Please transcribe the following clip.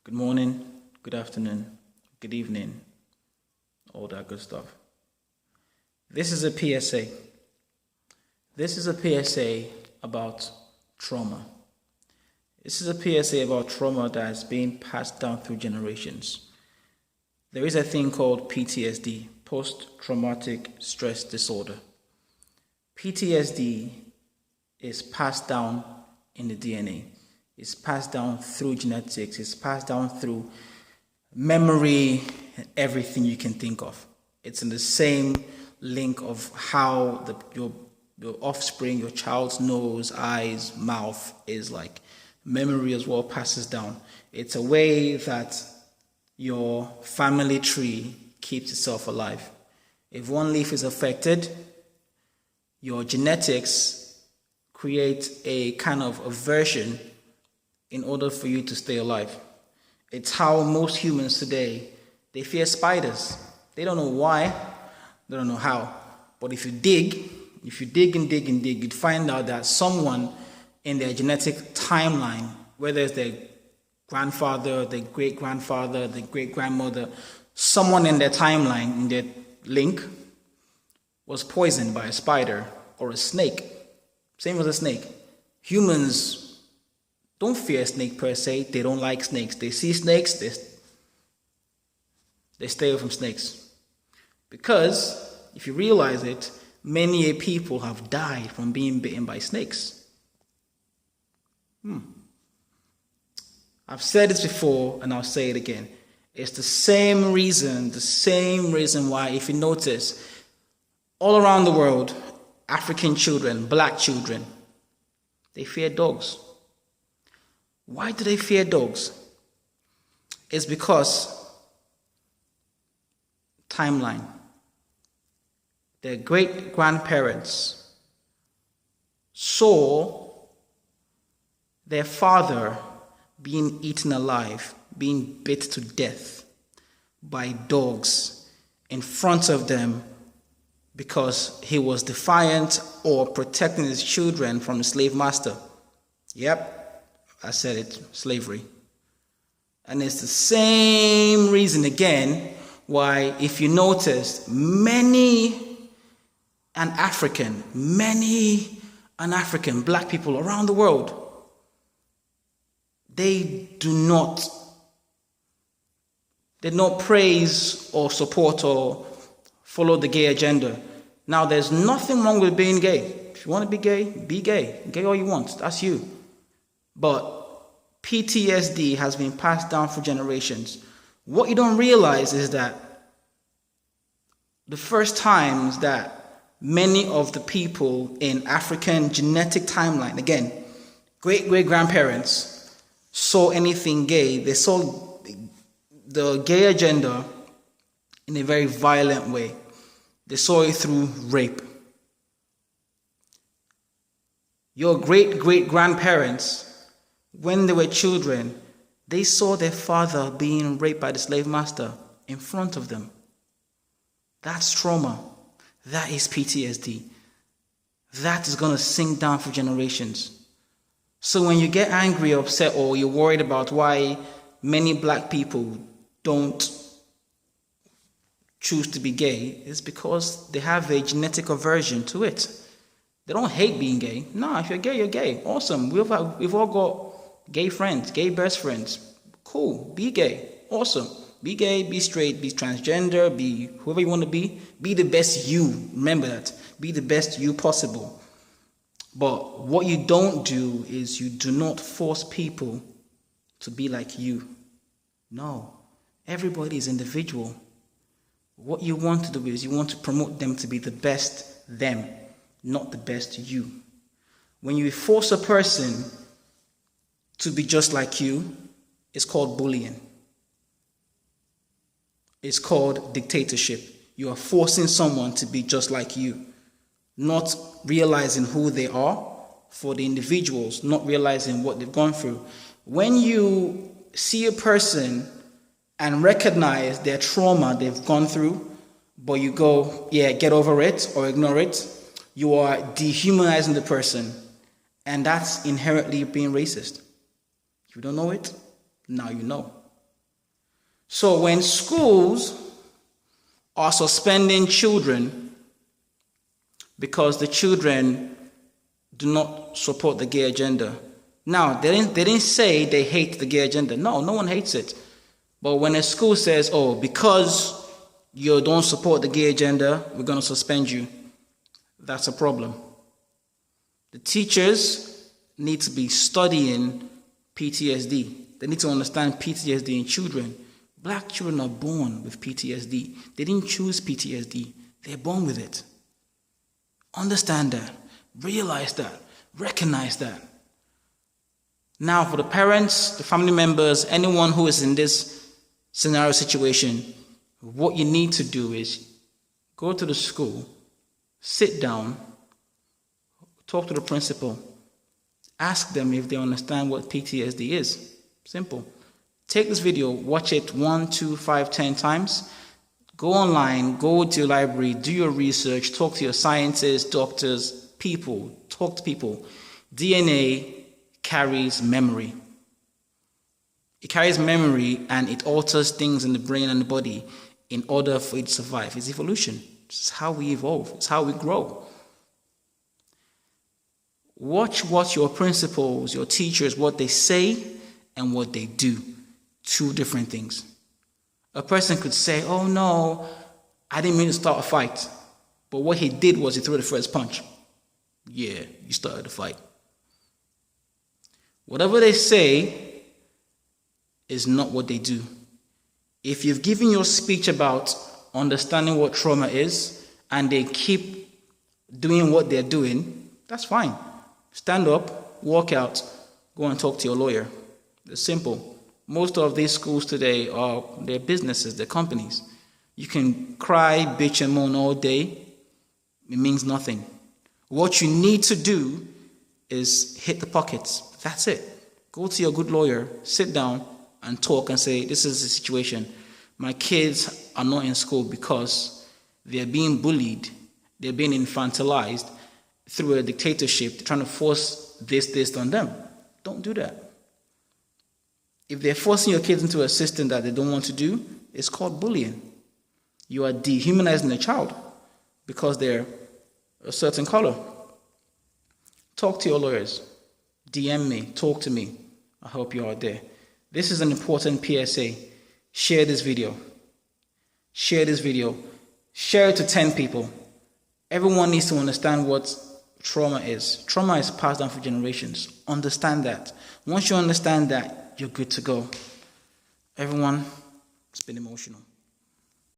Good morning, good afternoon, good evening, all that good stuff. This is a PSA. This is a PSA about trauma. This is a PSA about trauma that is being passed down through generations. There is a thing called PTSD, post-traumatic stress disorder. PTSD is passed down in the DNA. It's passed down through genetics. It's passed down through memory and everything you can think of. It's in the same link of how your offspring, your child's nose, eyes, mouth is like. Memory as well passes down. It's a way that your family tree keeps itself alive. If one leaf is affected, your genetics create a kind of aversion in order for you to stay alive. It's how most humans today, they fear spiders. They don't know why, they don't know how. But if you dig and dig, you'd find out that someone in their genetic timeline, whether it's their grandfather, their great-grandfather, their great-grandmother, someone in their timeline, in their link, was poisoned by a spider or a snake. Same as a snake. Humans don't fear snake per se. They don't like snakes. They see snakes, they stay away from snakes. Because, if you realize it, many people have died from being bitten by snakes. I've said this before and I'll say it again. It's the same reason why, if you notice, all around the world, African children, black children, they fear dogs. Why do they fear dogs? It's because timeline. Their great-grandparents saw their father being eaten alive, being bit to death by dogs in front of them because he was defiant or protecting his children from the slave master. Yep, I said it, slavery. And it's the same reason again why, if you notice, many and African black people around the world, they do not praise or support or follow the gay agenda. Now, there's nothing wrong with being gay. If you want to be gay, be gay. Gay all you want. That's you. But PTSD has been passed down for generations. What you don't realize is that the first times that many of the people in African genetic timeline, again, great-great-grandparents, saw anything gay, they saw the gay agenda in a very violent way. They saw it through rape. Your great-great-grandparents, when they were children, they saw their father being raped by the slave master in front of them. That's trauma. That is PTSD. That is going to sink down for generations. So when you get angry, upset, or you're worried about why many black people don't choose to be gay, it's because they have a genetic aversion to it. They don't hate being gay. No, if you're gay, you're gay. Awesome. We've all got gay friends, gay best friends. Cool. Be gay. Awesome. Be gay, be straight, be transgender, be whoever you want to be. Be the best you. Remember that. Be the best you possible. But what you don't do is you do not force people to be like you. No. Everybody is individual. What you want to do is you want to promote them to be the best them, not the best you. When you force a person to be just like you, it's called bullying. It's called dictatorship. You are forcing someone to be just like you, not realizing who they are for the individuals, not realizing what they've gone through. When you see a person and recognize their trauma they've gone through, but you go, yeah, get over it or ignore it, you are dehumanizing the person, and that's inherently being racist. If you don't know it, now you know. So when schools are suspending children because the children do not support the gay agenda. Now, they didn't say they hate the gay agenda. No one hates it. But when a school says, oh, because you don't support the gay agenda, we're going to suspend you, that's a problem. The teachers need to be studying PTSD. They need to understand PTSD in children. Black children are born with PTSD. They didn't choose PTSD. They're born with it. Understand that. Realize that. Recognize that. Now, for the parents, the family members, anyone who is in this scenario situation, what you need to do is go to the school, sit down, talk to the principal, ask them if they understand what PTSD is. Simple. Take this video, watch it 1, 2, 5, 10 times. Go online, go to your library, do your research, talk to your scientists, doctors, people, talk to people. DNA carries memory. It carries memory and it alters things in the brain and the body in order for it to survive. It's evolution. It's how we evolve. It's how we grow. Watch what your principals, your teachers, what they say and what they do. Two different things. A person could say, oh no, I didn't mean to start a fight. But what he did was he threw the first punch. Yeah, you started the fight. Whatever they say is not what they do. If you've given your speech about understanding what trauma is and they keep doing what they're doing, that's fine. Stand up, walk out, go and talk to your lawyer. It's simple. Most of these schools today are their businesses, their companies. You can cry, bitch, and moan all day. It means nothing. What you need to do is hit the pockets. That's it. Go to your good lawyer, sit down, and talk and say, this is the situation. My kids are not in school because they're being bullied. They're being infantilized through a dictatorship. They're trying to force this on them. Don't do that. If they're forcing your kids into a system that they don't want to do, it's called bullying. You are dehumanizing a child because they're a certain color. Talk to your lawyers. DM me. Talk to me. I hope you are there. This is an important PSA. Share this video. Share this video. Share it to 10 people. Everyone needs to understand what trauma is. Trauma is passed down for generations. Understand that. Once you understand that, you're good to go. Everyone, it's been emotional.